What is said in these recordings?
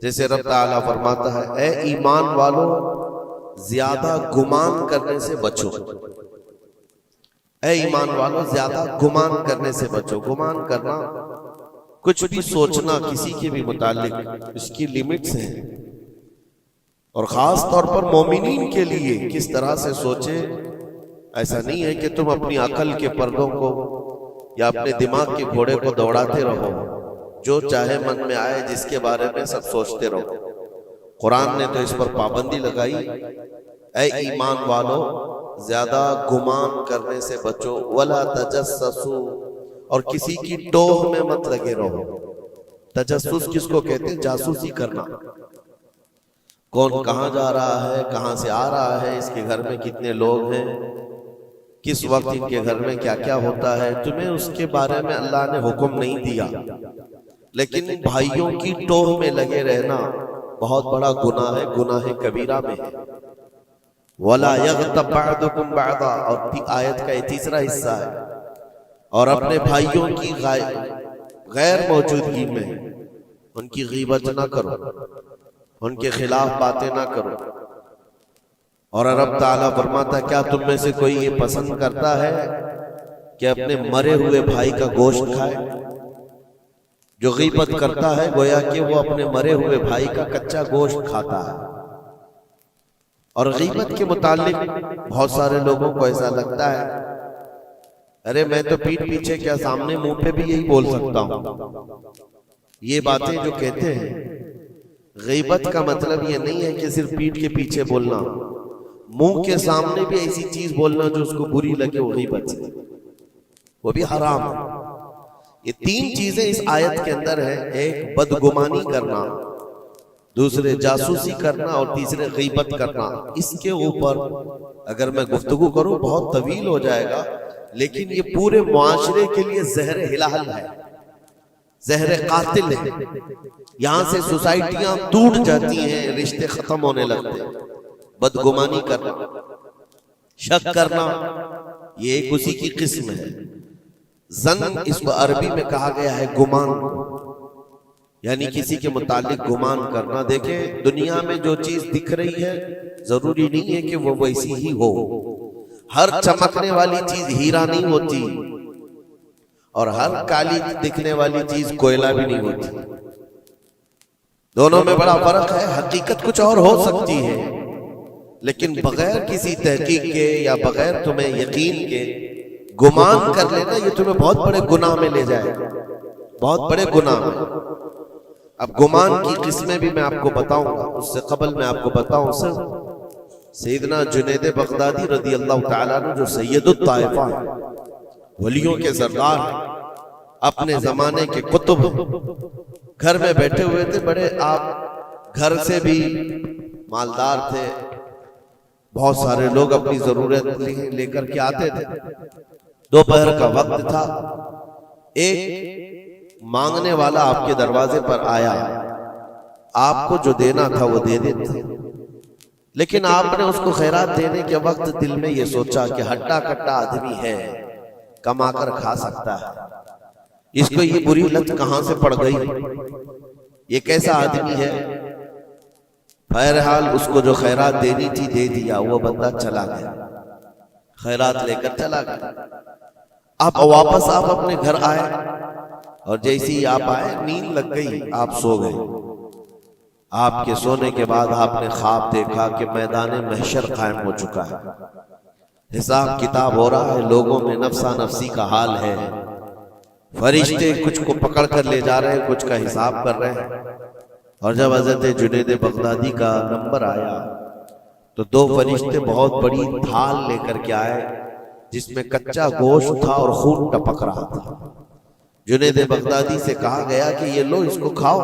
جیسے رب تعالیٰ فرماتا ہے اے ایمان والو زیادہ گمان کرنے سے بچو، اے ایمان والو زیادہ گمان کرنے سے بچو۔ گمان کرنا کچھ بھی سوچنا کسی کے بھی متعلق، اس کی لیمٹس ہیں، اور خاص طور پر مومنین کے لیے کس طرح سے سوچے۔ ایسا نہیں ہے کہ تم اپنی عقل کے پردوں کو یا اپنے دماغ کے گھوڑے کو دوڑاتے رہو، جو چاہے من میں آئے جس کے بارے میں سب سوچتے رہو۔ قرآن نے تو اس پر پابندی لگائی، اے ایمان والو زیادہ گمان کرنے سے بچو، ولا تجسسوا، اور کسی کی ٹوہ میں مت لگے رہو۔ تجسس کس کو کہتے ہیں؟ جاسوسی کرنا، کون کہاں جا رہا ہے، کہاں سے آ رہا ہے، اس کے گھر میں کتنے لوگ ہیں، کس وقت ان کے گھر میں کیا کیا ہوتا ہے، تمہیں اس کے بارے میں اللہ نے حکم نہیں دیا، لیکن بھائیوں کی ٹوہ میں لگے رہنا بہت بڑا گناہ ہے، گناہ کبیرہ میں ہے۔ وَلَا يَغْتَبْ بَعْضُكُمْ بَعْضًا، اور آیت کا یہ تیسرا حصہ ہے، اور اپنے بھائیوں کی غیر موجودگی میں ان کی غیبت نہ کرو، ان کے خلاف باتیں نہ کرو۔ اور رب تعالیٰ فرماتا ہے کیا تم میں سے کوئی یہ پسند کرتا ہے کہ اپنے مرے ہوئے بھائی کا گوشت کھائے؟ جو غیبت کرتا ہے گویا کہ وہ اپنے مرے ہوئے بھائی کا کچا گوشت کھاتا ہے۔ اور غیبت کے متعلق بہت سارے لوگوں کو ایسا لگتا ہے ارے میں تو پیٹھ پیچھے کیا سامنے منہ پہ بھی یہی بول سکتا ہوں۔ یہ باتیں جو کہتے ہیں، غیبت کا مطلب یہ نہیں ہے کہ صرف پیٹھ کے پیچھے بولنا، منہ کے سامنے بھی ایسی چیز بولنا جو اس کو بری لگے، وہ غیبت ہے، وہ بھی حرام ہے۔ یہ تین چیزیں اس آیت کے اندر ہیں، ایک بدگمانی کرنا، دوسرے جاسوسی کرنا، اور تیسرے غیبت کرنا۔ اس کے اوپر اگر میں گفتگو کروں بہت طویل ہو جائے گا، لیکن یہ پورے معاشرے کے لیے زہر ہلال ہے، زہر قاتل ہے۔ یہاں سے سوسائٹیاں ٹوٹ جاتی ہیں، رشتے ختم ہونے لگتے ہیں۔ بدگمانی کرنا، شک کرنا، یہ ایک اسی کی قسم ہے۔ ظن اس کو عربی میں کہا گیا ہے گمان، یعنی کسی کے متعلق گمان کرنا۔ دیکھیں دنیا میں جو چیز دکھ رہی ہے ضروری نہیں ہے کہ وہ ویسی ہی ہو۔ ہر چمکنے والی چیز ہیرا نہیں ہوتی، اور ہر کالی دکھنے والی چیز کوئلہ بھی نہیں ہوتی۔ دونوں میں بڑا فرق ہے۔ حقیقت کچھ اور ہو سکتی ہے، لیکن بغیر کسی تحقیق کے یا بغیر تمہیں یقین کے گمان کر لینا، یہ تمہیں بہت بڑے گناہ میں لے جائے گا، بہت بڑے گناہ میں۔ اب گمان کی قسمیں بھی میں آپ کو بتاؤں گا، اس سے قبل میں آپ کو بتاؤں سر سیدنا جنید بغدادی رضی اللہ تعالیٰ عنہ جو سید الطائفہ ہیں، ولیوں کے سردار ہیں، اپنے زمانے کے قطب، گھر میں بیٹھے ہوئے تھے، بڑے آپ گھر سے بھی مالدار تھے، بہت سارے لوگ اپنی ضرورت لے کر کے آتے تھے۔ دوپہر کا وقت تھا، ایک مانگنے والا آپ کے دروازے پر آیا، آپ کو جو دینا تھا وہ دے دیتے، لیکن آپ نے اس کو خیرات دینے کے وقت دل میں یہ سوچا کہ ہٹا کٹا آدمی ہے، کما کر کھا سکتا ہے، اس کو یہ بری لت کہاں سے پڑ گئی، یہ کیسا آدمی ہے۔ بہرحال اس کو جو خیرات دینی تھی دے دیا، وہ بندہ چلا گیا، خیرات لے کر چلا گیا۔ اب واپس آپ اپنے گھر آئے، اور جیسے ہی آپ آئے نیند لگ گئی، آپ سو گئے۔ آپ کے سونے کے بعد آپ نے خواب دیکھا کہ میدان محشر قائم ہو چکا ہے، حساب کتاب ہو رہا ہے، لوگوں میں نفسا نفسی کا حال ہے، فرشتے کچھ کو پکڑ کر لے جا رہے ہیں، کچھ کا حساب کر رہے ہیں۔ اور جب حضرت جنید بغدادی کا نمبر آیا تو دو فرشتے بہت بڑی تھال لے کر کے آئے، جس میں کچا گوشت تھا اور خون ٹپک رہا تھا۔ جنید بغدادی سے کہا گیا کہ یہ لو، اس کو کھاؤ۔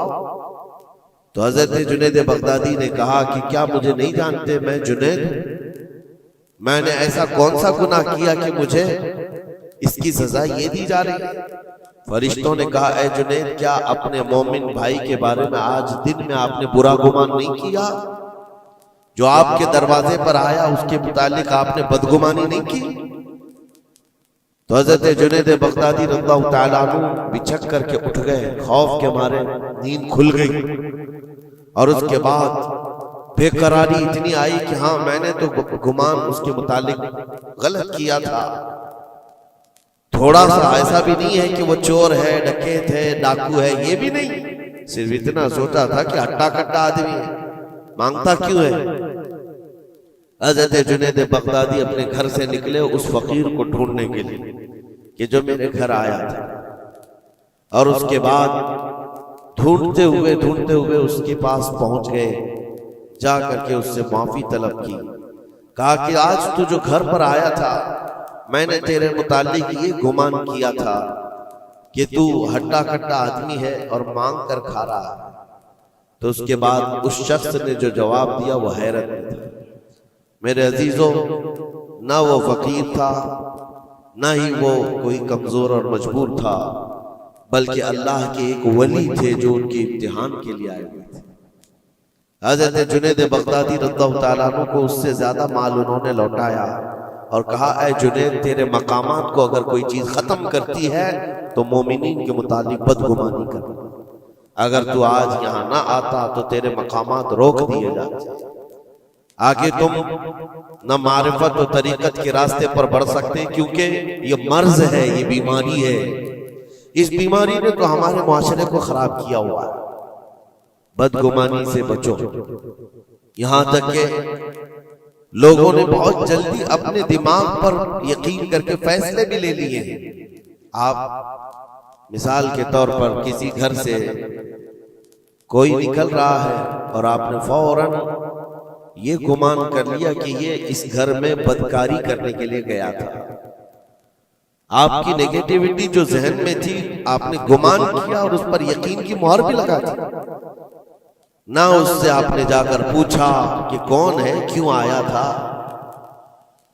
تو حضرت جنید بغدادی نے کہا کہ کیا مجھے نہیں جانتے؟ میں جنید ہوں، میں نے ایسا کون سا گناہ کیا کہ مجھے اس کی سزا یہ دی جا رہی ہے؟ فرشتوں نے کہا اے جنید، کیا اپنے مومن بھائی کے بارے میں آج دن میں آپ نے برا گمان نہیں کیا؟ جو آپ کے دروازے پر آیا اس کے متعلق آپ نے بدگمانی نہیں کی؟ تو حضرت جنید بغدادی رضی اللہ تعالیٰ عنہ بچھک کر کے اٹھ گئے، خوف کے مارے نیند کھل گئی۔ اور اس کے بعد بے قراری اتنی آئی کہ ہاں میں نے تو گمان اس کے متعلق غلط کیا تھا، تھوڑا سا ایسا بھی نہیں ہے کہ وہ چور ہے، ڈکیت ہے، ڈاکو ہے، یہ بھی نہیں، صرف اتنا سوچا تھا کہ ہٹا کٹا آدمی ہے، مانگتا کیوں ہے۔ حضرت جنید بغدادی اپنے گھر سے نکلے اس فقیر کو ڈھونڈنے کے لیے کہ جو میرے گھر آیا تھا، اور اس کے بعد ڈھونڈتے ہوئے اس کے پاس پہنچ گئے، جا کر کے اس سے معافی طلب کی، کہا کہ آج تو جو گھر پر آیا تھا میں نے تیرے متعلق یہ گمان کیا تھا کہ تو ہٹا کٹا آدمی ہے اور مانگ کر کھا رہا ہے۔ تو اس کے بعد اس شخص نے جو جواب دیا وہ حیرت میں تھا۔ میرے عزیزوں، نہ وہ فقیر تھا، نہ ہی وہ کوئی کمزور اور مجبور تھا، بلکہ اللہ کے ایک ولی تھے جو ان کے امتحان کے لیے آئے ہوئے تھے۔ حضرت جنید بغدادی رضی اللہ تعالیٰ عنہ کو اس سے زیادہ مال انہوں نے لوٹایا اور کہا اے جنید، تیرے مقامات کو اگر کوئی چیز ختم کرتی ہے تو مومنین کے متعلق بدگمانی کر، اگر تو آج یہاں نہ آتا تو تیرے مقامات روک دیے جاتے، آگے تم نہ معرفت و طریقت کے راستے پر بڑھ سکتے، کیونکہ یہ مرض ہے، یہ بیماری ہے، اس بیماری نے تو ہمارے معاشرے کو خراب کیا ہوا ہے۔ بدگمانی سے بچو، یہاں تک کہ لوگوں نے بہت جلدی اپنے دماغ پر یقین کر کے فیصلے بھی لے لیے ہیں۔ آپ مثال کے طور پر کسی گھر سے کوئی نکل رہا ہے اور آپ نے فوراً یہ گمان کر لیا کہ یہ اس گھر میں بدکاری کرنے کے لیے گیا تھا۔ آپ کی نیگیٹیوٹی جو ذہن میں تھی آپ نے گمان کیا اور اس پر یقین کی مہر بھی لگا دی، نہ اس سے آپ نے جا کر پوچھا کہ کون ہے، کیوں آیا تھا۔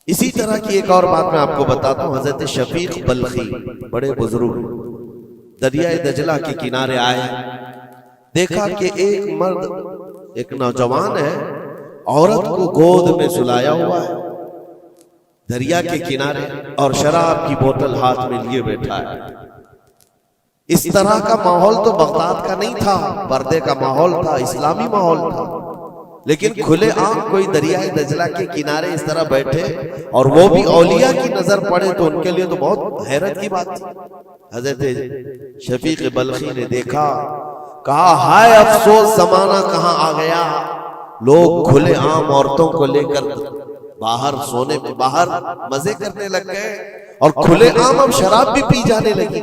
اسی طرح کی ایک اور بات میں آپ کو بتاتا ہوں۔ حضرت شفیق بلخی بڑے بزرگ دریائے دجلہ کے کنارے آئے، دیکھا کہ ایک مرد، ایک نوجوان ہے، عورت کو گود میں سلایا ہوا ہے دریا کے کنارے، اور شراب کی بوتل ہاتھ میں لیے بیٹھا ہے۔ اس طرح کا ماحول تو بغداد کا نہیں تھا، پردے کا ماحول تھا، اسلامی ماحول تھا، لیکن کھلے عام کوئی دریائے دجلہ کے کنارے اس طرح بیٹھے اور وہ بھی اولیاء کی نظر پڑے تو ان کے لیے تو بہت حیرت کی بات تھی۔ حضرت شفیق بلخی نے دیکھا، کہا ہائے افسوس زمانہ کہاں آ گیا، لوگ کھلے عام عورتوں کو لے کر باہر سونے میں باہر مزے کرنے لگ گئے، اور کھلے عام اب شراب بھی پی جانے لگی،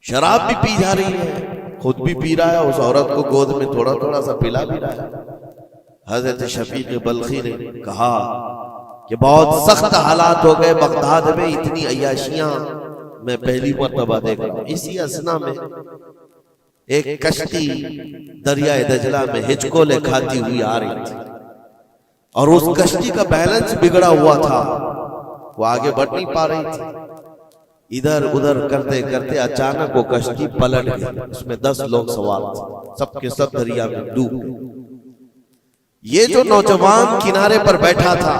شراب بھی پی جا رہی ہے، خود بھی پی رہا ہے، اس عورت کو گود میں تھوڑا تھوڑا سا پلا بھی رہا ہے۔ حضرت شفیق بلخی نے کہا کہ بہت سخت حالات ہو گئے بغداد میں، اتنی عیاشیاں میں پہلی مرتبہ دیکھ رہا ہوں۔ اسی اثنا میں ایک کشتی دریائے دجلہ میں ہچکولے کھاتی ہوئی آ رہی تھی، اور اس کشتی کا بیلنس بگڑا ہوا تھا، وہ آگے بڑھ نہیں پا رہی تھی۔ ادھر ادھر کرتے کرتے اچانک وہ کشتی پلٹ گئی، اس میں 10 لوگ سوار تھے، سب کے سب دریا میں ڈوب گئے۔ یہ جو نوجوان کنارے پر بیٹھا تھا،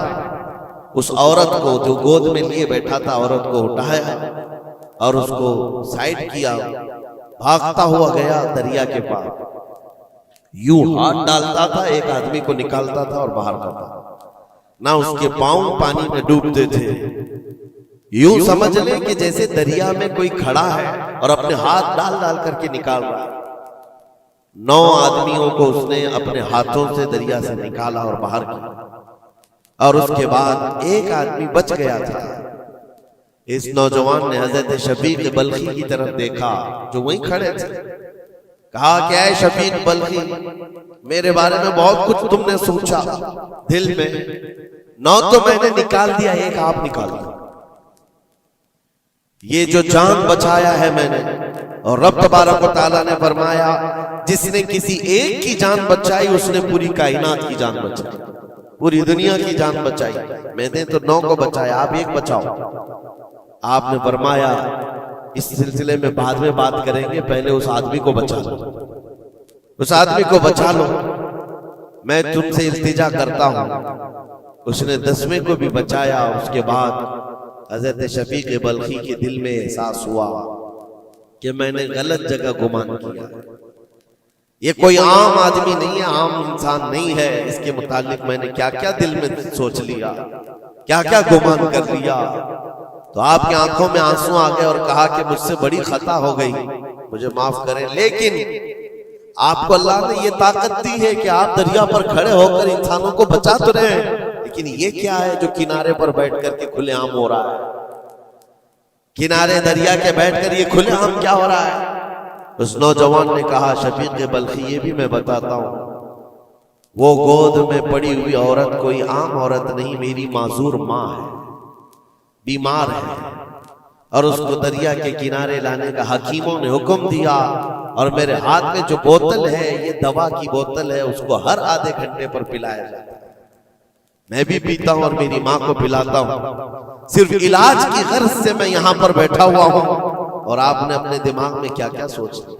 اس عورت کو جو گود میں لیے بیٹھا تھا، عورت کو اٹھایا اور اس کو سائڈ کیا، بھاگتا ہوا گیا دریا کے پاس، یوں ہاتھ ڈالتا تھا، ایک آدمی کو نکالتا تھا اور باہر کرتا تھا، نہ اس کے پاؤں پانی میں ڈوبتے تھے، یوں سمجھ لیں کہ جیسے دریا میں کوئی کھڑا ہے اور اپنے ہاتھ ڈال ڈال کر کے نکال رہا ہے۔ 9 آدمیوں کو اس نے اپنے ہاتھوں سے دریا سے نکالا اور باہر کیا، اور اس کے بعد ایک آدمی بچ گیا تھا۔ اس نوجوان نے حضرت شفیق بلخی کی طرف دیکھا جو وہیں کھڑے تھے، کہا کہ اے شفیق بلخی، میرے بارے میں بہت کچھ تم نے سوچا دل میں، 9 تو میں نے نکال دیا، ایک آپ نکال دیا، یہ جو جان بچایا ہے میں نے، اور رب تبارک و تعالیٰ نے فرمایا جس نے کسی ایک کی جان بچائی اس نے پوری کائنات کی جان بچائی، پوری دنیا کی جان بچائی، میں نے تو 9 کو بچایا، آپ ایک بچاؤ۔ آپ نے فرمایا اس سلسلے میں بعد میں بات کریں گے، پہلے اس آدمی کو بچا لو، اس آدمی کو بچا لو، میں تم سے التجا کرتا ہوں۔ اس نے 10ویں کو بھی بچایا، اور اس کے بعد حضرت شفیق بلخی کے دل میں احساس ہوا کہ میں نے غلط جگہ گمان کیا، یہ کوئی عام آدمی نہیں ہے، عام انسان نہیں ہے، اس کے متعلق میں نے کیا کیا دل میں سوچ لیا، کیا کیا گمان کر لیا۔ تو آپ کی آنکھوں میں آنسو آ گئے اور کہا کہ مجھ سے بڑی خطا ہو گئی، مجھے معاف کریں، لیکن آپ کو اللہ نے یہ طاقت دی ہے کہ آپ دریا پر کھڑے ہو کر انسانوں کو بچا تو رہے ہیں، لیکن یہ کیا ہے جو کنارے پر بیٹھ کر کے کھلے عام ہو رہا ہے؟ کنارے دریا کے بیٹھ کر یہ کھلے عام کیا ہو رہا ہے؟ اس نوجوان نے کہا شفیق بلخی یہ بھی میں بتاتا ہوں، وہ گود میں پڑی ہوئی عورت کوئی عام عورت نہیں، میری معذور ماں ہے، بیمار ہے، اور اس کو دریا کے کنارے لانے کا حکیموں نے حکم دیا، اور میرے ہاتھ میں جو بوتل ہے یہ دوا کی بوتل ہے، اس کو ہر آدھے گھنٹے پر پلایا جاتا ہے، میں بھی پیتا ہوں اور میری ماں کو پلاتا ہوں، صرف علاج کی غرض سے میں یہاں پر بیٹھا ہوا ہوں۔ اور آپ نے اپنے دماغ میں کیا کیا سوچ لیا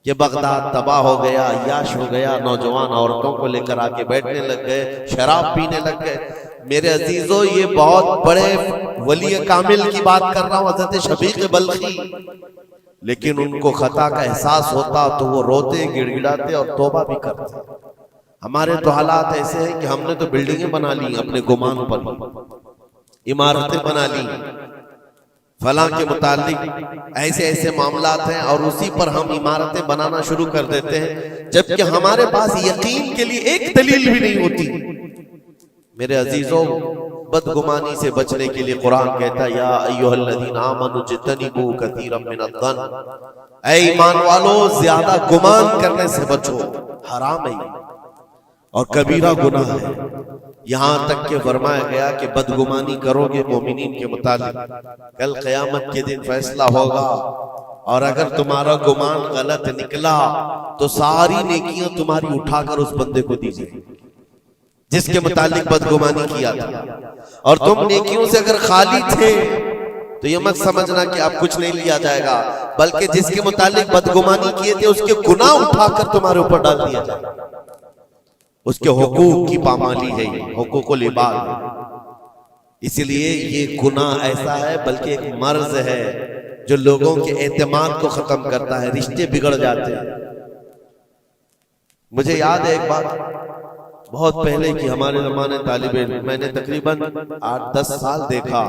کہ بغداد تباہ ہو گیا، عیاش ہو گیا، نوجوان عورتوں کو لے کر آ کے بیٹھنے لگ گئے، شراب پینے لگ گئے۔ میرے عزیزو یہ بہت بڑے ولی کامل کی بات کر رہا ہوں، حضرت شفیق بلخی، لیکن ان کو خطا کا احساس ہوتا تو وہ روتے، گڑ گڑاتے اور توبہ بھی کرتے۔ ہمارے تو حالات ایسے ہیں کہ ہم نے تو بلڈنگیں بنا لی اپنے گمان پر، عمارتیں بنا لی، فلاں کے متعلق ایسے ایسے معاملات ہیں، اور اسی پر ہم عمارتیں بنانا شروع کر دیتے ہیں، جبکہ ہمارے پاس یقین کے لیے ایک دلیل بھی نہیں ہوتی۔ میرے عزیزو، بدگمانی سے بچنے کے لیے قرآن کہتا ہے یا ایھا الذین آمنوا اجتنبوا کثیرا من الظن، اے ایمان والو زیادہ گمان کرنے سے بچو، حرام ہے اور کبیرہ گناہ ہے۔ یہاں تک کہ فرمایا گیا کہ بدگمانی کرو گے مومنین کے متعلق، کل قیامت کے دن فیصلہ ہوگا، اور اگر تمہارا گمان غلط نکلا تو ساری نیکیاں تمہاری اٹھا کر اس بندے کو دی جائیں جس کے متعلق بدگمانی کیا تھا، اور تم نیکیوں سے اگر خالی تھے تو یہ مت سمجھنا کہ اب کچھ نہیں لیا جائے گا، بلکہ جس کے متعلق بدگمانی کیے تھے اس کے گناہ اٹھا کر تمہارے اوپر ڈال دیا جائے گا۔ اس کے حقوق کی پامالی ہے، حقوق العباد ہے۔ اس لیے یہ گناہ ایسا ہے بلکہ ایک مرض ہے جو لوگوں کے اعتماد کو ختم کرتا ہے، رشتے بگڑ جاتے ہیں۔ مجھے یاد ہے ایک بات بہت پہلے کی، ہمارے زمانے طالب علم، میں نے تقریباً 8-10 سال دیکھا،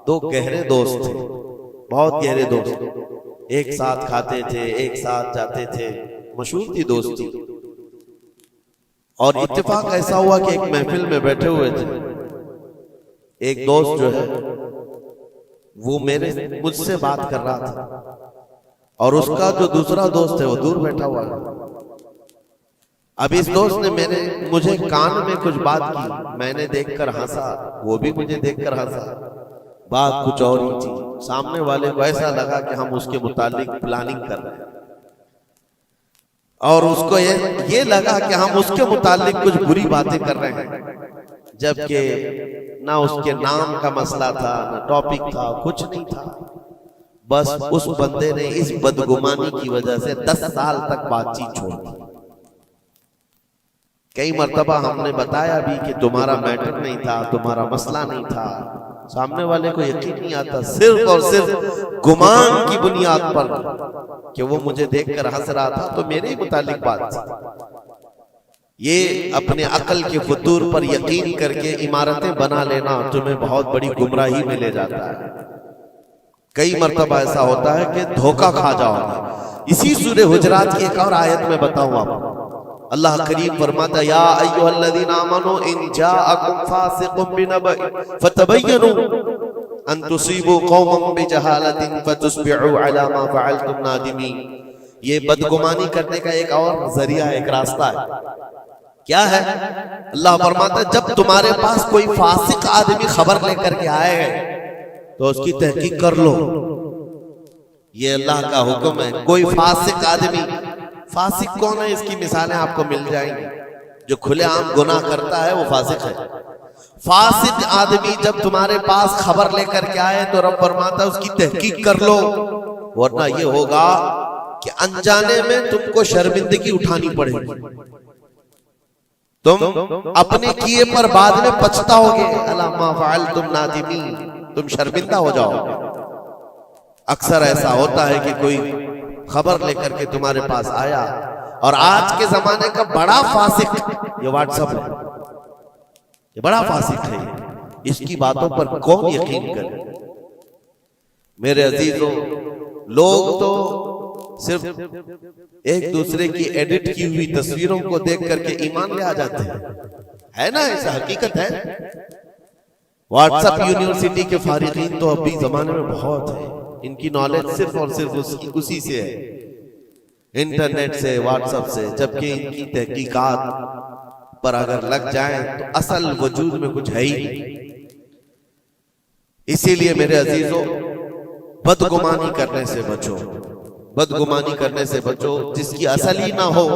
دو گہرے دوست تھے، بہت گہرے دوست، ایک ساتھ کھاتے تھے، ایک ساتھ جاتے تھے، مشہور تھی دوستی۔ اور اتفاق ایسا ہوا کہ ایک محفل میں بیٹھے ہوئے تھے، ایک دوست جو ہے وہ مجھ سے بات کر رہا تھا، اور اس کا جو دوسرا دوست ہے وہ دور بیٹھا ہوا ہے۔ اب اس دوست نے مجھے کان میں کچھ بات کی، میں نے دیکھ کر ہنسا، وہ بھی مجھے دیکھ کر ہنسا، بات کچھ اور ہی تھی۔ سامنے والے کو ایسا لگا کہ ہم اس کے متعلق پلاننگ کر رہے ہیں، اور اس کو یہ لگا کہ ہم اس کے متعلق کچھ بری باتیں کر رہے ہیں، جبکہ نہ اس کے نام کا مسئلہ تھا، نہ ٹاپک تھا، کچھ نہیں تھا۔ بس اس بندے نے اس بدگمانی کی وجہ سے 10 سال تک بات چیت چھوڑ دی۔ کئی مرتبہ ہم نے بتایا بھی کہ تمہارا میٹر نہیں تھا، تمہارا مسئلہ نہیں تھا، سامنے والے کو یقین نہیں آتا، صرف اور صرف گمان کی بنیاد پر کہ وہ مجھے دیکھ کر ہنس رہا تھا تو میرے ہی متعلق بات تھی۔ یہ اپنے عقل کے فطور پر یقین کر کے عمارتیں بنا لینا تمہیں بہت بڑی گمراہی میں لے جاتا ہے۔ کئی مرتبہ ایسا ہوتا ہے کہ دھوکہ کھا جاؤ گے۔ اسی سورہ حجرات کی ایک اور آیت میں بتاؤں آپ کو، اللہ کریم فرماتا ہے یا ایھا الذین آمنوا ان جاءکم فاسق بنبأ فتبینوا ان تصیبوا قوما بجہالۃ فتصبحوا علی ما فعلتم نادمین۔ یہ بدگمانی کرنے کا ایک اور ذریعہ ہے، ایک راستہ ہے۔ کیا ہے؟ اللہ فرماتا ہے جب تمہارے پاس کوئی فاسق آدمی خبر لے کر کے آئے تو اس کی تحقیق کر لو۔ یہ اللہ کا حکم ہے۔ کوئی فاسق آدمی، فاسق کون ہے؟ اس کی مثالیں آپ کو مل جائیں گی۔ جو کھلے عام گناہ کرتا ہے وہ فاسق ہے۔ فاسق آدمی جب تمہارے پاس خبر لے کر کے آئے تو رب فرماتا ہے اس کی تحقیق کر لو، ورنہ یہ ہوگا کہ انجانے میں تم کو شرمندگی اٹھانی پڑے گی، تم اپنے کیے پر بعد میں پچھتاؤ گے، الا ما فعلتم نادمین، تم شرمندہ ہو جاؤ گے۔ اکثر ایسا ہوتا ہے کہ کوئی خبر لے کر کے تمہارے پاس آیا اور آج کے زمانے کا بڑا فاسق یہ واٹس ایپ ہے، یہ بڑا فاسق ہے، اس کی باتوں پر کون یقین کرے؟ میرے عزیزوں، لوگ تو صرف ایک دوسرے کی ایڈٹ کی ہوئی تصویروں کو دیکھ کر کے ایمان لے آ جاتے ہیں، ہے نا؟ ایسا حقیقت ہے۔ واٹس ایپ یونیورسٹی کے فارغین تو ابھی زمانے میں بہت ہیں، ان کی نالج صرف اور صرف اسی سے ہے، انٹرنیٹ سے، واٹس ایپ سے، جبکہ ان کی تحقیقات پر اگر لگ جائیں تو اصل وجود میں کچھ ہے ہی نہیں۔ اسی لیے میرے عزیزوں، بدگمانی کرنے سے بچو، بدگمانی کرنے سے بچو، جس کی اصل ہی نہ ہو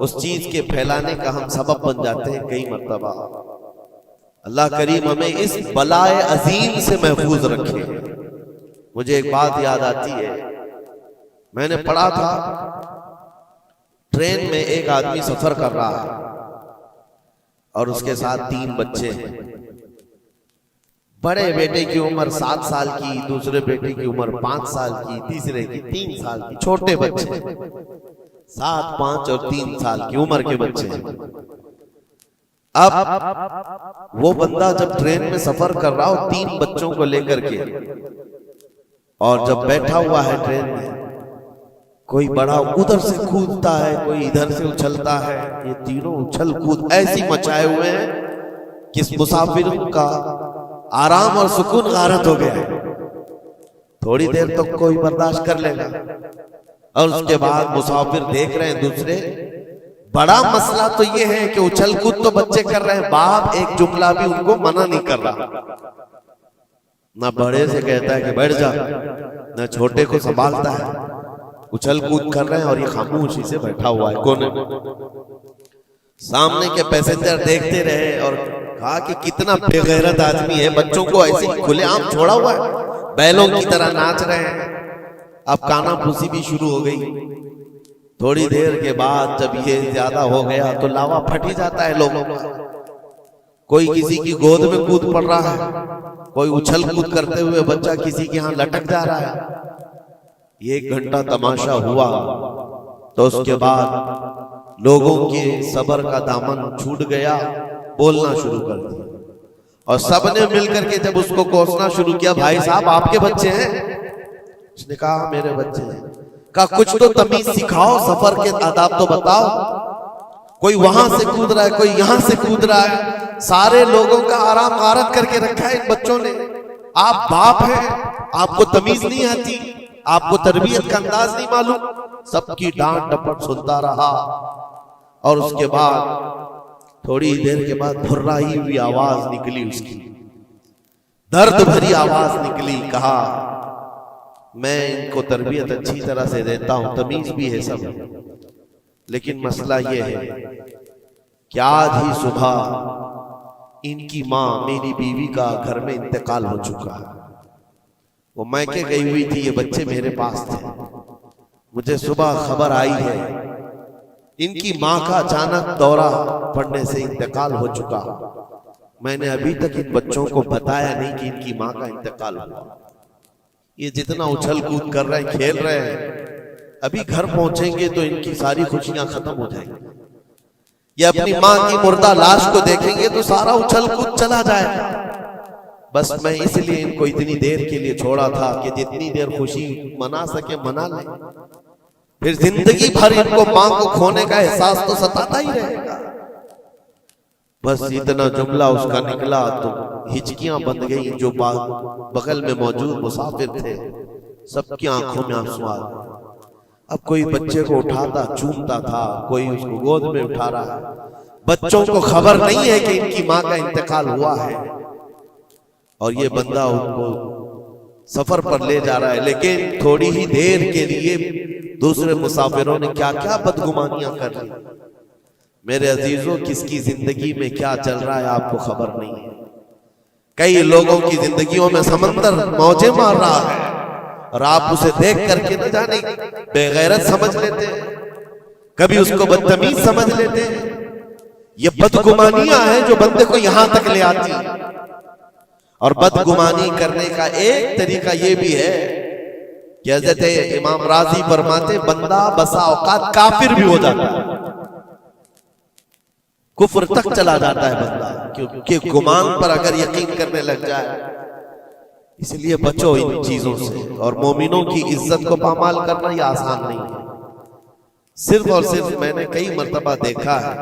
اس چیز کے پھیلانے کا ہم سبب بن جاتے ہیں کئی مرتبہ۔ اللہ کریم ہمیں اس بلائے عظیم سے محفوظ رکھے۔ مجھے ایک بات یاد آتی ہے، میں نے پڑھا تھا ٹرین میں ایک آدمی سفر کر رہا ہے اور اس کے ساتھ 3 بچے ہیں۔ بڑے بیٹے کی عمر 7 سال کی، دوسرے بیٹے کی عمر 5 سال کی، تیسرے کی 3 سال کی، چھوٹے بچے 7، 5 اور 3 سال کی عمر کے بچے ہیں۔ اب وہ بندہ جب ٹرین میں سفر کر رہا ہو 3 بچوں کو لے کر کے، اور جب بیٹھا ہوا ہے ٹرین میں، کوئی بڑا ادھر سے کودتا ہے، کوئی ادھر سے اچھلتا ہے، یہ تینوں اچھل کود ایسی مچائے ہوئے ہیں کہ اس مسافر کا آرام اور سکون غارت ہو گیا ہے۔ تھوڑی دیر تک کوئی برداشت کر لے گا، اور اس کے بعد مسافر دیکھ رہے ہیں دوسرے۔ بڑا مسئلہ تو یہ ہے کہ اچھل کود تو بچے کر رہے ہیں، باپ ایک جملہ بھی ان کو منع نہیں کر رہا، نہ بڑے سے کہتا ہے کہ بیٹھ جا، نہ چھوٹے کو سنبھالتا ہے۔ اچھل کود کر رہے ہیں اور یہ خاموشی سے بیٹھا ہوا ہے کونے میں۔ سامنے کے پیسنجر دیکھتے رہے اور کہا کہ کتنا بے غیرت آدمی ہے، بچوں کو ایسے ہی کھلے عام چھوڑا ہوا ہے، بیلوں کی طرح ناچ رہے ہیں۔ اب کانا پھوسی بھی شروع ہو گئی۔ تھوڑی دیر کے بعد جب یہ زیادہ ہو گیا تو لاوا پھٹ ہی جاتا ہے لوگوں کا۔ کوئی کسی کی گود میں کود پڑ رہا ہے، کوئی اچھل کود کرتے ہوئے بچہ کسی کے ہاں لٹک جا رہا ہے۔ یہ 1 گھنٹہ تماشا ہوا تو اس کے بعد لوگوں کے صبر کا دامن چھوٹ گیا، بولنا شروع کر دیا، اور سب نے مل کر کے جب اس کو کوسنا شروع کیا، بھائی صاحب آپ کے بچے ہیں؟ اس نے کہا میرے بچے ہیں۔ کہا کچھ تو تمیز سکھاؤ، سفر کے آداب تو بتاؤ۔ کوئی وہاں سے کود رہا ہے، کوئی یہاں سے کود رہا ہے، سارے لوگوں کا آرام غارت کر کے رکھا ہے ان بچوں نے۔ آپ باپ ہیں، آپ کو تمیز نہیں آتی، آپ کو تربیت کا انداز نہیں معلوم۔ سب کی ڈانٹ ڈپٹ سنتا رہا، اور اس کے بعد تھوڑی دیر کے بعد بھرائی ہوئی آواز نکلی، اس کی درد بھری آواز نکلی۔ کہا میں ان کو تربیت اچھی طرح سے دیتا ہوں، تمیز بھی ہے سب، لیکن مسئلہ یہ ہے کہ آج ہی صبح ان کی ماں میری بیوی کا گھر میں انتقال ہو چکا ہے۔ وہ میکے گئی ہوئی تھی، یہ بچے میرے پاس تھے۔ مجھے صبح خبر آئی ہے ان کی ماں کا اچانک دورہ پڑنے سے انتقال ہو چکا۔ میں نے ابھی تک ان بچوں کو بتایا نہیں کہ ان کی ماں کا انتقال ہوا۔ یہ جتنا اچھل کود کر رہے ہیں، کھیل رہے ہیں، ابھی گھر پہنچیں گے تو ان کی ساری خوشیاں ختم ہو جائیں گی۔ یہ اپنی ماں کی مردہ لاش کو دیکھیں گے تو سارا اچھل کود چلا جائے گا۔ بس میں اس لیے ان کو اتنی دیر کے لیے چھوڑا تھا کہ جتنی دیر خوشی منا سکے منا لیں، پھر زندگی بھر ان کو ماں کو کھونے کا احساس تو ستاتا ہی رہے گا۔ بس اتنا جملہ اس کا نکلا تو ہچکیاں بند گئی۔ جو بغل میں موجود مسافر تھے سب کی آنکھوں میں آنسو آ گئے۔ اب کوئی بچے کو اٹھاتا چومتا تھا، کوئی اس کو گود میں اٹھا رہا ہے۔ بچوں کو خبر نہیں ہے کہ ان کی ماں کا انتقال ہوا ہے، اور یہ بندہ ان کو سفر پر لے جا رہا ہے۔ لیکن تھوڑی ہی دیر کے لیے دوسرے مسافروں نے کیا کیا بدگمانیاں کر لی۔ میرے عزیزوں، کس کی زندگی میں کیا چل رہا ہے آپ کو خبر نہیں ہے۔ کئی لوگوں کی زندگیوں میں سمندر موجیں مار رہا ہے، اور آپ اسے دیکھ کر کے نہ جانے بے غیرت سمجھ لیتے ہیں، کبھی اس کو بدتمیز سمجھ لیتے ہیں۔ یہ بدگمانیاں ہیں جو بندے کو یہاں تک لے آتی ہیں۔ اور بدگمانی کرنے کا ایک طریقہ یہ بھی ہے کہ حضرت امام راضی فرماتے بندہ بسا اوقات کافر بھی ہو جاتا ہے، کفر تک چلا جاتا ہے بندہ، کیونکہ گمان پر اگر یقین کرنے لگ جائے۔ اس لیے بچو ان چیزوں سے، اور مومنوں کی عزت کو پامال کرنا یہ آسان نہیں ہے۔ صرف اور صرف میں نے کئی مرتبہ دیکھا ہے،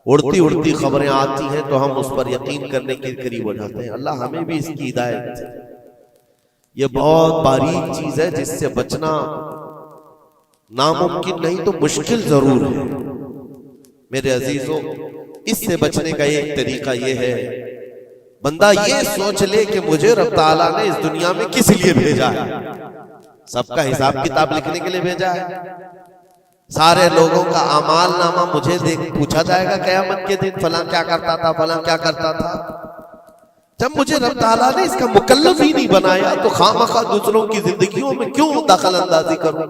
اڑتی اڑتی خبریں آتی ہیں تو ہم اس پر یقین کرنے کے قریب ہو جاتے ہیں۔ اللہ ہمیں بھی اس کی ہدایت دے۔ یہ بہت باریک چیز ہے جس سے بچنا ناممکن نہیں تو مشکل ضرور ہے۔ میرے عزیزوں، اس سے بچنے کا ایک طریقہ یہ ہے، بندہ یہ سوچ لے کہ مجھے رب تعالیٰ نے اس دنیا میں کس لیے بھیجا ہے۔ سب کا حساب کتاب لکھنے کے لیے بھیجا ہے، سارے لوگوں کا اعمال نامہ مجھے پوچھا جائے گا قیامت کے دن، فلاں کیا کرتا تھا، فلاں کیا کرتا تھا۔ جب مجھے رب تعالیٰ نے اس کا مکلف ہی نہیں بنایا تو خواہ دوسروں کی زندگیوں میں کیوں دخل اندازی کروں،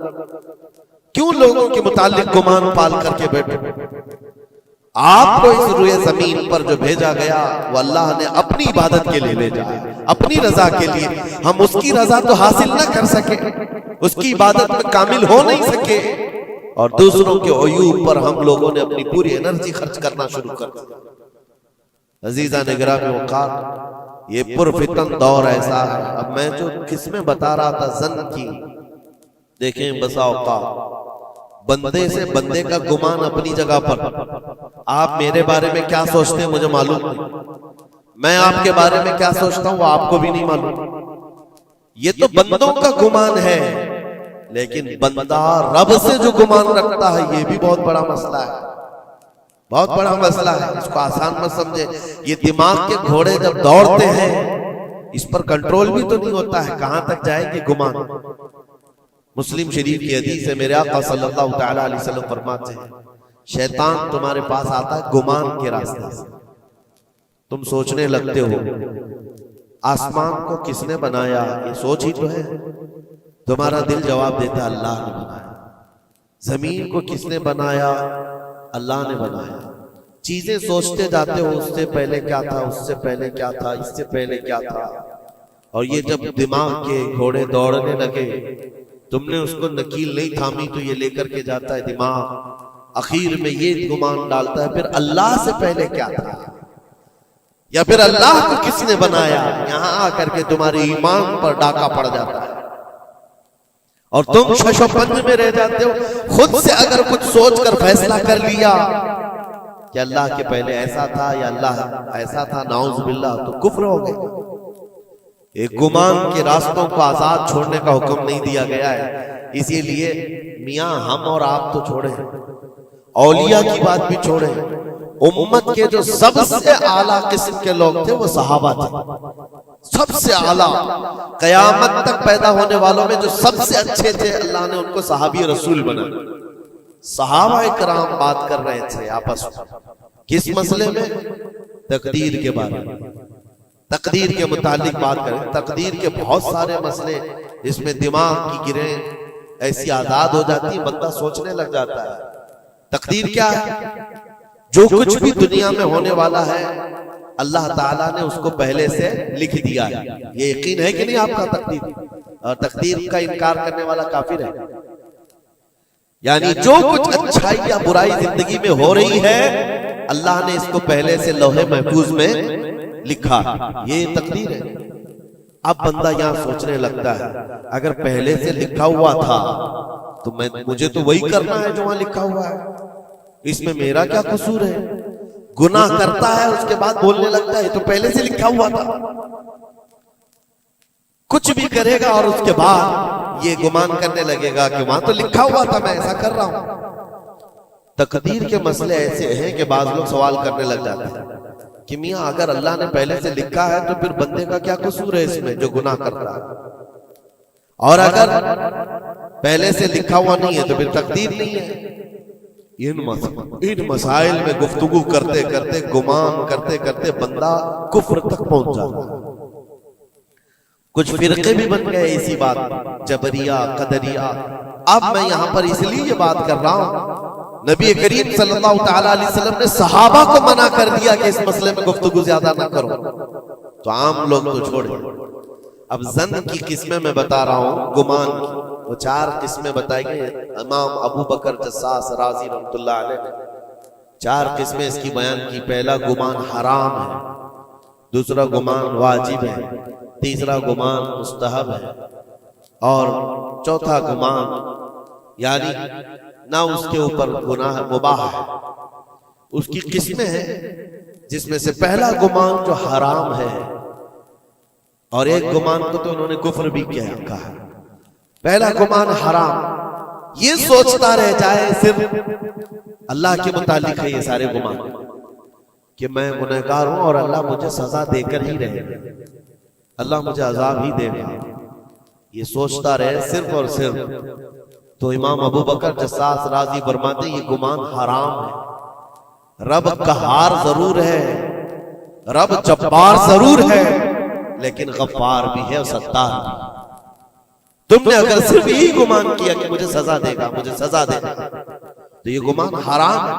کیوں لوگوں کے متعلق گمان پال کر کے بیٹھوں۔ آپ کو اس روئے زمین پر جو بھیجا گیا وہ اللہ نے اپنی عبادت کے لیے بھیجا ہے، اپنی رضا کے لیے۔ ہم اس کی رضا تو حاصل نہ کر سکے، اس کی عبادت میں کامل ہو نہیں سکے، اور دوسروں کے عیوب پر ہم لوگوں نے اپنی پوری انرجی خرچ کرنا شروع کر دیا۔ عزیزان گرامی وقار، یہ پرفتن دور ایسا ہے۔ اب میں جو قسمیں بتا رہا تھا زن کی، دیکھیں بسا اوقات بندے سے بندے کا گمان اپنی جگہ پر، آپ میرے بارے میں کیا سوچتے ہیں مجھے معلوم نہیں، میں آپ کے بارے میں کیا سوچتا ہوں وہ آپ کو بھی نہیں معلوم۔ یہ تو بندوں کا گمان ہے، لیکن بندہ رب سے جو گمان رکھتا ہے یہ بھی بہت بڑا مسئلہ ہے، بہت بڑا مسئلہ ہے۔ اس کو آسان مت سمجھے۔ یہ دماغ کے گھوڑے جب دوڑتے ہیں اس پر کنٹرول بھی تو نہیں ہوتا ہے، کہاں تک جائے گی گمان۔ مسلم شریف کی حدیث ہے، میرے آقا صلی اللہ تعالی علیہ وسلم فرماتے ہیں شیطان تمہارے پاس آتا ہے گمان کے راستے سے۔ تم سوچنے لگتے ہو آسمان کو کس نے بنایا، یہ سوچ ہی تو ہے۔ تمہارا دل جواب دیتا ہے اللہ نے بنایا۔ زمین کو کس نے بنایا، اللہ نے بنایا۔ چیزیں سوچتے جاتے ہو اس سے پہلے کیا تھا، اس سے پہلے کیا تھا، اس سے پہلے کیا تھا، اور یہ جب دماغ کے گھوڑے دوڑنے لگے تم نے اس کو نکیل نہیں تھامی تو یہ لے کر کے جاتا ہے دماغ۔ اخیر میں یہ گمان ڈالتا ہے پھر اللہ سے پہلے کیا تھا، یا پھر اللہ کو کس نے بنایا۔ یہاں آ کر کے تمہارے ایمان پر ڈاکہ پڑ جاتا ہے اور تم شش و پنج میں رہ جاتے ہو۔ خود سے اگر کچھ سوچ کر فیصلہ کر لیا کہ اللہ کے پہلے ایسا تھا یا اللہ ایسا تھا، نعوذ باللہ، تو کفر ہو گئے۔ ایک گمان کے راستوں کو آزاد چھوڑنے کا حکم نہیں دیا گیا ہے۔ اسی لیے میاں ہم اور آپ تو چھوڑیں، اولیاء کی بات بھی چھوڑیں، امت کے جو سب سے اعلیٰ قسم کے لوگ تھے وہ صحابہ تھے، سب سے اعلیٰ۔ قیامت تک پیدا ہونے والوں میں جو سب سے اچھے تھے اللہ نے ان کو صحابی رسول بنا۔ صحابہ کرام بات کر رہے تھے آپس میں کس مسئلے میں، تقدیر کے بارے میں، تقدیر کے متعلق بات کریں۔ تقدیر کے بہت سارے مسئلے، اس میں دماغ کی گرہیں ایسی آزاد ہو جاتی بندہ سوچنے لگ جاتا ہے۔ تقدیر کیا ہے؟ جو کچھ بھی دنیا میں ہونے والا ہے اللہ تعالیٰ نے اس کو پہلے سے لکھ دیا ہے۔ یہ یقین ہے کہ نہیں آپ کا تقدیر؟ اور تقدیر کا انکار کرنے والا کافر ہے۔ یعنی جو کچھ اچھائی یا برائی زندگی میں ہو رہی ہے اللہ نے اس کو پہلے سے لوح محفوظ میں لکھا، یہ تقدیر ہے۔ اب بندہ یہاں سوچنے لگتا ہے اگر پہلے سے لکھا ہوا تھا تو مجھے تو وہی کرنا ہے جو وہاں لکھا ہوا ہے، اس میں میرا کیا قصور ہے؟ گناہ کرتا ہے اس کے بعد بولنے لگتا ہے تو پہلے سے لکھا ہوا تھا۔ کچھ بھی کرے گا اور اس کے بعد یہ گمان کرنے لگے گا کہ وہاں تو لکھا ہوا تھا میں ایسا کر رہا ہوں۔ تقدیر کے مسئلے ایسے ہیں کہ بعض لوگ سوال کرنے لگ جاتے ہیں کہ میاں اگر اللہ نے پہلے سے لکھا ہے تو پھر بندے کا کیا قصور ہے اس میں جو گناہ کر رہا ہے، اور اگر پہلے سے لکھا ہوا نہیں ہے تو پھر تقدیر نہیں ہے۔ ان مسائل میں گفتگو کرتے کرتے، گمان کرتے کرتے بندہ کفر تک پہنچ جاتا ہے۔ کچھ فرقے بھی بن گئے اسی بات، جبریہ، قدریہ۔ اب میں یہاں پر اس لیے یہ بات کر رہا ہوں، نبی کریم صلی اللہ تعالی علیہ وسلم نے صحابہ کو منع کر دیا کہ اس مسئلے میں گفتگو زیادہ نہ کرو، تو عام لوگ تو چھوڑیں۔ اب زن کی قسمیں میں بتا رہا ہوں، گمان کی وہ 4 قسمیں بتائی گئی۔ امام ابو بکر جساس رازی رحمۃ اللہ علیہ نے 4 قسمیں اس کی بیان کی۔ پہلا گمان حرام ہے، دوسرا گمان واجب ہے، تیسرا گمان مستحب ہے، اور چوتھا گمان یعنی نہ اس کے اوپر گناہ مباح ہے۔ اس کی قسمیں ہیں جس میں سے پہلا گمان جو حرام ہے، اور ایک گمان کو تو انہوں نے کفر بھی کہا ہے۔ پہلا گمان حرام، یہ سوچتا رہ جائے صرف اللہ کے متعلق ہے یہ سارے گمان کہ میں گنہگار ہوں اور اللہ مجھے سزا دے کر ہی رہے گا، اللہ مجھے عذاب ہی دے گا، یہ سوچتا رہے صرف اور صرف، تو امام ابو بکر جساس رازی فرماتے ہیں یہ گمان حرام ہے۔ رب قہار ضرور ہے، رب جبار ضرور ہے، لیکن غفار بھی ہے اور ستار بھی۔ تم نے اگر صرف یہی گمان کیا کہ مجھے سزا دے گا، مجھے سزا دے گا، تو یہ گمان حرام ہے۔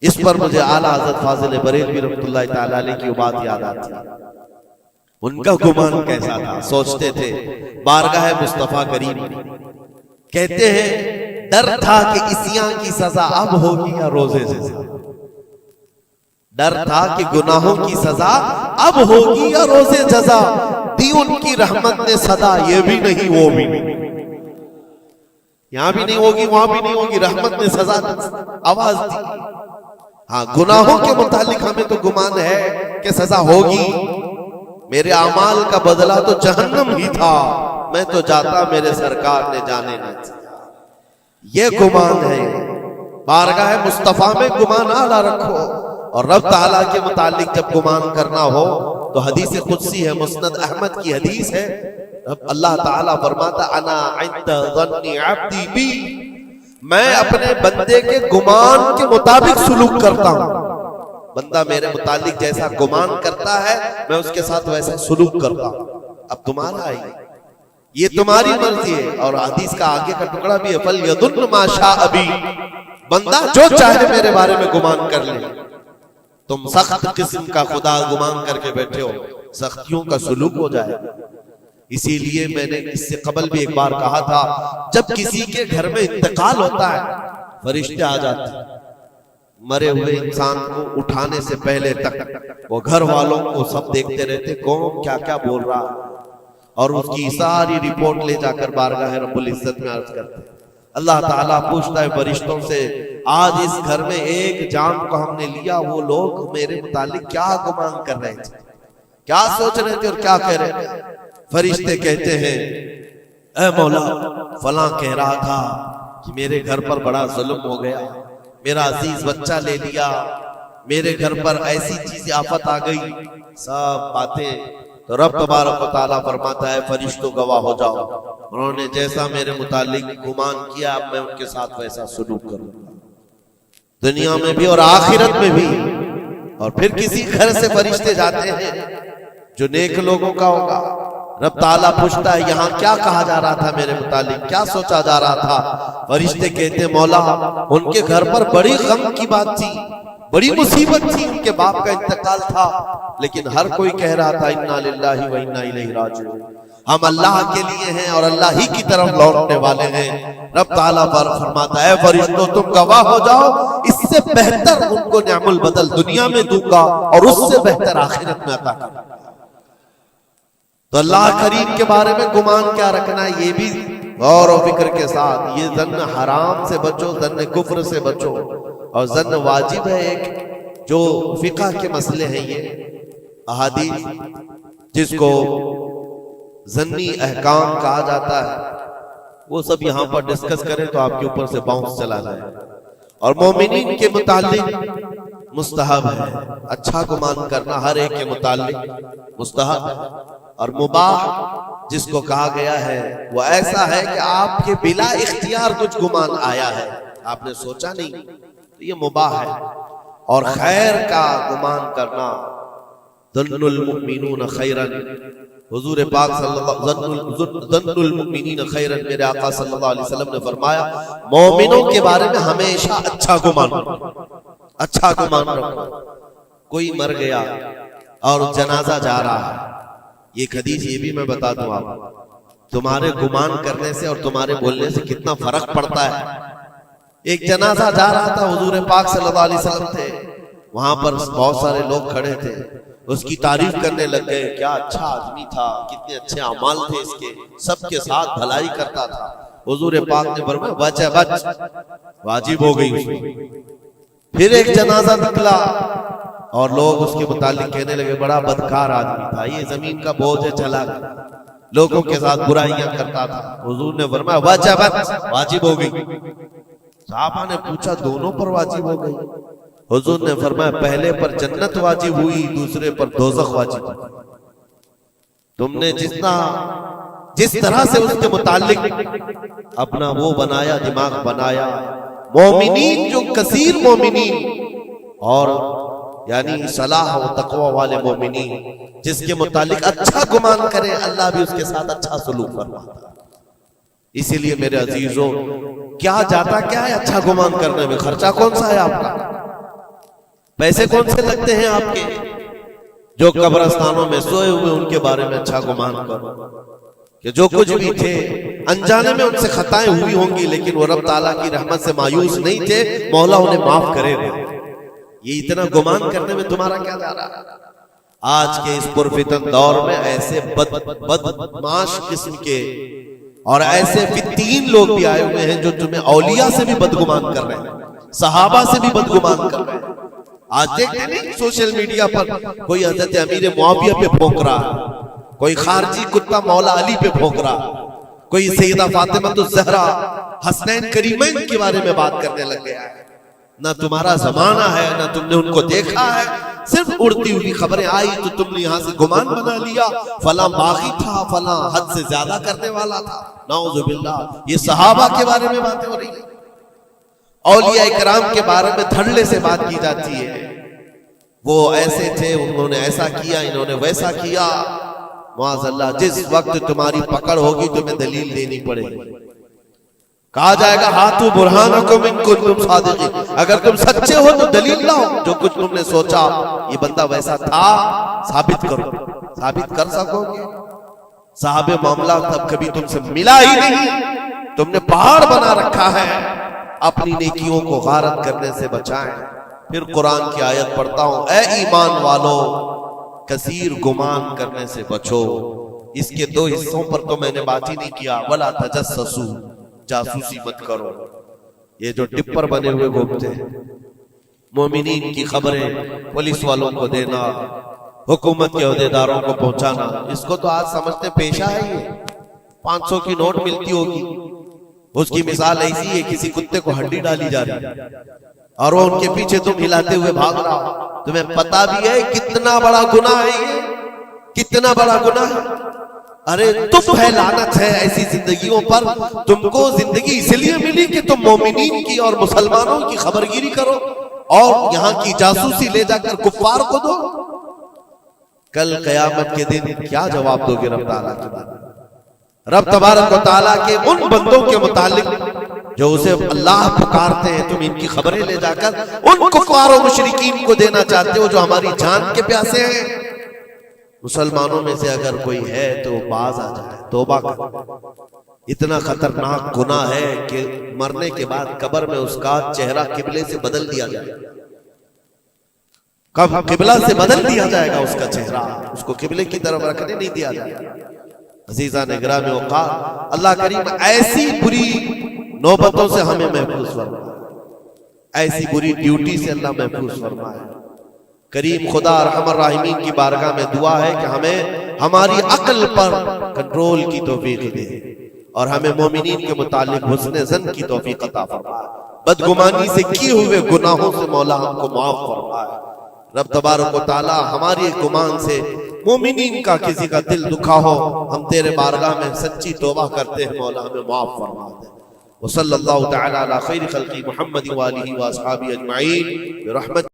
اس پر مجھے اعلیٰ حضرت فاضل بریلوی رحمۃ اللہ تعالی علیہ کی بات یاد آتی ہے۔ ان کا گمان کیسا تھا؟ سوچتے تھے بارگاہ مصطفیٰ کریم، کہتے ہیں ڈر تھا کہ عصیاں کی سزا اب ہوگی یا روزے سے، ڈر تھا کہ گناہوں کی سزا اب ہوگی یا روزے جزا، دی ان کی رحمت نے صدا، یہ بھی نہیں وہ بھی نہیں، یہاں بھی نہیں ہوگی وہاں بھی نہیں ہوگی، رحمت نے سزا آواز دی۔ ہاں گناہوں کے متعلق ہمیں تو گمان ہے کہ سزا ہوگی، میرے اعمال کا بدلہ تو جہنم ہی تھا، میں تو جاتا میرے سرکار نے جانے نہ دیا، یہ گمان ہے۔ بارگاہ مصطفیٰ میں گمان اعلیٰ رکھو، اور رب تعالیٰ کے متعلق جب گمان کرنا ہو تو حدیث قدسی ہے، مسند احمد کی حدیث ہے، اللہ تعالیٰ فرماتا انا عند ظن عبدی بی، میں اپنے بندے کے گمان کے مطابق سلوک کرتا ہوں، بندہ میرے متعلق جیسا گمان کرتا ہے میں اس کے ساتھ ویسا سلوک کرتا ہوں۔ اب تمہارا ہے یہ تمہاری مرضی ہے، اور حدیث کا آگے کا ٹکڑا بھی ہے فَلْيَظُنُّ مَا شَاءَ بِي، بندہ جو چاہے میرے بارے میں گمان کر لے۔ تم سخت قسم کا خدا گمان کر کے بیٹھے ہو، سختیوں کا سلوک ہو جائے۔ اسی لیے میں نے اس سے قبل بھی ایک بار کہا تھا، جب کسی کے گھر میں انتقال ہوتا ہے فرشتے آ جاتے ہیں، مرے ہوئے انسان کو اٹھانے سے پہلے تک وہ گھر والوں کو سب دیکھتے رہتے کون کیا کیا بول رہا ہے، اور اس کی ساری رپورٹ لے جا کر بارگاہ رب العزت میں عرض کرتے ہیں۔ اللہ تعالیٰ پوچھتا ہے فرشتوں سے، آج اس گھر میں ایک جان کو ہم نے لیا، وہ لوگ میرے متعلق کیا گمان کر رہے تھے، کیا سوچ رہے تھے اور کیا کہہ رہے تھے؟ فرشتے کہتے ہیں اے مولا فلاں کہہ رہا تھا کہ میرے گھر پر بڑا ظلم ہو گیا، میرا عزیز بچہ لے لیا، میرے گھر پر ایسی چیز آفت آ گئی، سب باتیں۔ تو رب تبارک و تعالیٰ فرماتا ہے فرشتوں گواہ ہو جاؤ، انہوں نے جیسا میرے متعلق گمان کیا اب میں ان کے ساتھ ویسا سلوک کروں گا، دنیا میں بھی اور آخرت میں بھی۔ اور پھر کسی گھر سے فرشتے جاتے ہیں جو نیک لوگوں کا ہوگا، رب تعالیٰ پوچھتا ہے یہاں کیا کہا جا رہا تھا میرے متعلق، کیا سوچا جا رہا تھا؟ فرشتے کہتے ہیں مولا ان کے گھر پر بڑی غم کی بات تھی، بڑی مصیبت تھی، ان کے باپ کا انتقال تھا، لیکن ہر کوئی کہہ رہا تھا انا للہ و انا الیہ راجعون، ہم اللہ کے لیے ہیں اور اللہ ہی کی طرف لوٹنے والے ہیں۔ رب تعالیٰ فرماتا ہے فرشتوں تم گواہ ہو جاؤ، اس سے بہتر ان کو نعم البدل دنیا میں دوں گا اور اس سے بہتر آخرت میں عطا کروں گا۔ تو اللہ کریم کے بارے میں گمان کیا رکھنا ہے، یہ بھی غور و فکر کے ساتھ۔ یہ ظن حرام سے بچو، ظن کفر سے بچو، اور ظن واجب ہے ایک جو فقہ کے مسئلے ہیں، یہ احادیث جس کو ظنی احکام کہا جاتا ہے، وہ سب یہاں پر ڈسکس کریں تو آپ کے اوپر سے باؤنس چلا جائے۔ اور مومنین کے متعلق مستحب ہے، اچھا گمان کرنا ہر ایک کے متعلق مستحب ہے، اور مباح جس کو کہا گیا ہے وہ ایسا ہے کہ آپ کے بلا اختیار کچھ گمان آیا ہے، آپ نے سوچا نہیں، تو یہ مباح ہے۔ اور خیر کا گمان کرنا، ظن المؤمنون خیرا، حضور پاک صلی اللہ ظن المؤمنین خیرا، میرے آقا صلی اللہ علیہ وسلم نے فرمایا مومنوں کے بارے میں ہمیشہ اچھا گمان رکھو، اچھا گمان رکھو۔ کوئی مر گیا اور جنازہ جا رہا ہے، ایک حدیث یہ بھی میں بتا دوں آپ، تمہارے گمان کرنے سے اور تمہارے بولنے سے کتنا فرق پڑتا ہے۔ ایک جنازہ جا رہا تھا، حضور پاک صلی اللہ علیہ وسلم تھے، وہاں پر بہت سارے لوگ کھڑے تھے، اس کی تعریف کرنے لگ گئے، کیا اچھا آدمی تھا، کتنے اچھے اعمال تھے اس کے، سب کے ساتھ بھلائی کرتا تھا۔ حضور پاک نے فرمایا بچ ہے بچ، واجب ہو گئی اس میں۔ پھر ایک جنازہ نکلا اور لوگ اس کے متعلق کہنے لگے بڑا بدکار آدمی تھا، یہ زمین کا بوجھ ہے، چلا گیا، لوگوں کے ساتھ برائیاں کرتا تھا۔ حضور نے فرمایا بچ ہے بچ، واجب ہو گئی۔ صحابہ نے پوچھا دونوں پر واجب ہو گئی؟ حضور نے فرمایا پہلے پر جنت واجب ہوئی، دوسرے پر دوزخ واجب ہوئی۔ تم نے جس طرح سے اس کے متعلق اپنا وہ بنایا، دماغ بنایا، مومنین جو کثیر مومنین اور یعنی صلاح و تقوی والے مومنین جس کے متعلق اچھا گمان کرے، اللہ بھی اس کے ساتھ اچھا سلوک فرماتا ہے۔ اسی لیے میرے عزیزوں، کیا جاتا کیا ہے اچھا گمان کرنے میں؟ خرچہ کون سا ہے آپ کا؟ پیسے کون سے لگتے ہیں آپ کے؟ جو قبرستانوں میں سوئے ہوئے ان کے بارے میں اچھا گمان کرو کہ جو کچھ بھی تھے انجانے میں ان سے خطائیں ہوئی ہوں گی، لیکن وہ رب تعالیٰ کی رحمت سے مایوس نہیں تھے، مولا انہیں معاف کرے گا۔ یہ اتنا گمان کرنے میں تمہارا کیا جا رہا ہے؟ آج کے اس پرفتن دور میں ایسے بدمعاش قسم کے اور ایسے فتین لوگ بھی آئے ہوئے ہیں جو تمہیں اولیاء سے بھی بدگمان کر رہے ہیں، صحابہ سے بھی بدگمان کر رہے ہیں۔ آج دیکھتے نہیں سوشل میڈیا پر کوئی حضرت امیر معاویہ پہ بھونک رہا، کوئی خارجی کتا مولا علی پہ بھونک رہا، کوئی سیدہ فاطمہ الزہرا حسنین کریمین کے بارے میں بات کرنے لگ گیا ہے۔ نہ تمہارا زمانہ ہے، نہ تم نے ان کو دیکھا ہے، صرف اڑتی ہوئی خبریں آئی تو تم نے یہاں سے گمان بنا لیا، فلاں باغی تھا، فلاں حد سے زیادہ کرنے والا تھا۔ نعوذ باللہ، یہ صحابہ کے بارے میں باتیں ہو رہی ہیں، اولیاء کرام کے بارے میں دھڑلے سے بات کی جاتی ہے، وہ ایسے تھے، انہوں نے ایسا کیا، انہوں نے ویسا کیا۔ معاذ اللہ، جس وقت تمہاری پکڑ ہوگی تمہیں دلیل دینی پڑے گی، کہا جائے گا ہاتھو برہانکم ان کنتم صادقین، اگر تم سچے ہو تو دلیل لاؤ، جو کچھ تم نے سوچا یہ بندہ ویسا تھا ثابت کرو۔ ثابت کر سکو گے؟ صاحب معاملہ تب کبھی تم سے ملا ہی نہیں، تم نے پہاڑ بنا رکھا ہے۔ اپنی نیکیوں کو غارت کرنے سے بچائیں۔ پھر قرآن کی آیت پڑھتا ہوں، اے ایمان والو کثیر گمان کرنے سے بچو۔ اس کے دو حصوں پر تو میں نے بات ہی نہیں کیا، ولا تجسسو، جاسوسی مت کرو۔ یہ جو ٹپر بنے ہوئے گھومتے ہیں، مومنین کی خبریں پولیس والوں کو دینا، حکومت کے عہدیداروں کو پہنچانا، اس کو تو آج سمجھتے پیشہ ہے۔ یہ 500 کی نوٹ ملتی ہوگی، اس کی مثال ایسی ہے کسی کتے کو ہڈی ڈالی جا رہی ہے اور وہ ان کے پیچھے تم ہلاتے ہوئے بھاگ رہا ہو۔ تمہیں پتا بھی ہے کتنا بڑا گناہ ہے یہ، کتنا بڑا گناہ ہے۔ ارے تم ہے، لعنت ہے ایسی زندگیوں پر۔ تم کو زندگی اس لیے ملی کہ تم مومنین کی اور مسلمانوں کی خبرگیری کرو اور یہاں کی جاسوسی لے جا کر کفار کو دو۔ کل قیامت کے دن کیا جواب دو گے رب تعالیٰ کے بارے میں؟ رب تبارک و تعالیٰ کے ان بندوں کے متعلق جو اسے اللہ پکارتے ہیں، تم ان کی خبریں لے جا کر ان کفار و مشرکین کو دینا چاہتے ہو جو ہماری جان کے پیاسے ہیں۔ مسلمانوں میں سے اگر کوئی ہے تو باز آ جائے، توبہ کر۔ اتنا خطرناک گناہ ہے کہ مرنے کے بعد قبر میں اس کا چہرہ قبلے سے بدل دیا جائے، قبلہ سے بدل دیا جائے گا اس کا چہرہ، اس کو قبلے کی طرف رکھنے نہیں دیا جائے گا۔ عزیزان گرامی اوقات، اللہ کریم ایسی بری نوبتوں سے ہمیں محفوظ فرمائے، ایسی بری ڈیوٹی سے اللہ محفوظ فرمائے۔ کریم خدا ارحم الراحمین کی بارگاہ میں دعا ہے کہ ہمیں ہماری عقل پر کنٹرول کی توفیق دے اور ہمیں مومنین کے متعلق حسن ظن کی توفیق عطا فرمائے۔ بدگمانی سے کیے ہوئے گناہوں سے مولا ہم کو معاف فرمائے۔ رب تبارک و تعالی ہماری گمان سے مومنین کا کسی کا دل دکھا ہو، ہم تیرے بارگاہ میں سچی توبہ کرتے ہیں، مولا ہمیں معاف فرما دے۔ وصلی اللہ تعالی علی خیر خلق محمد وآلہ واصحابہ اجمعین برحمتہ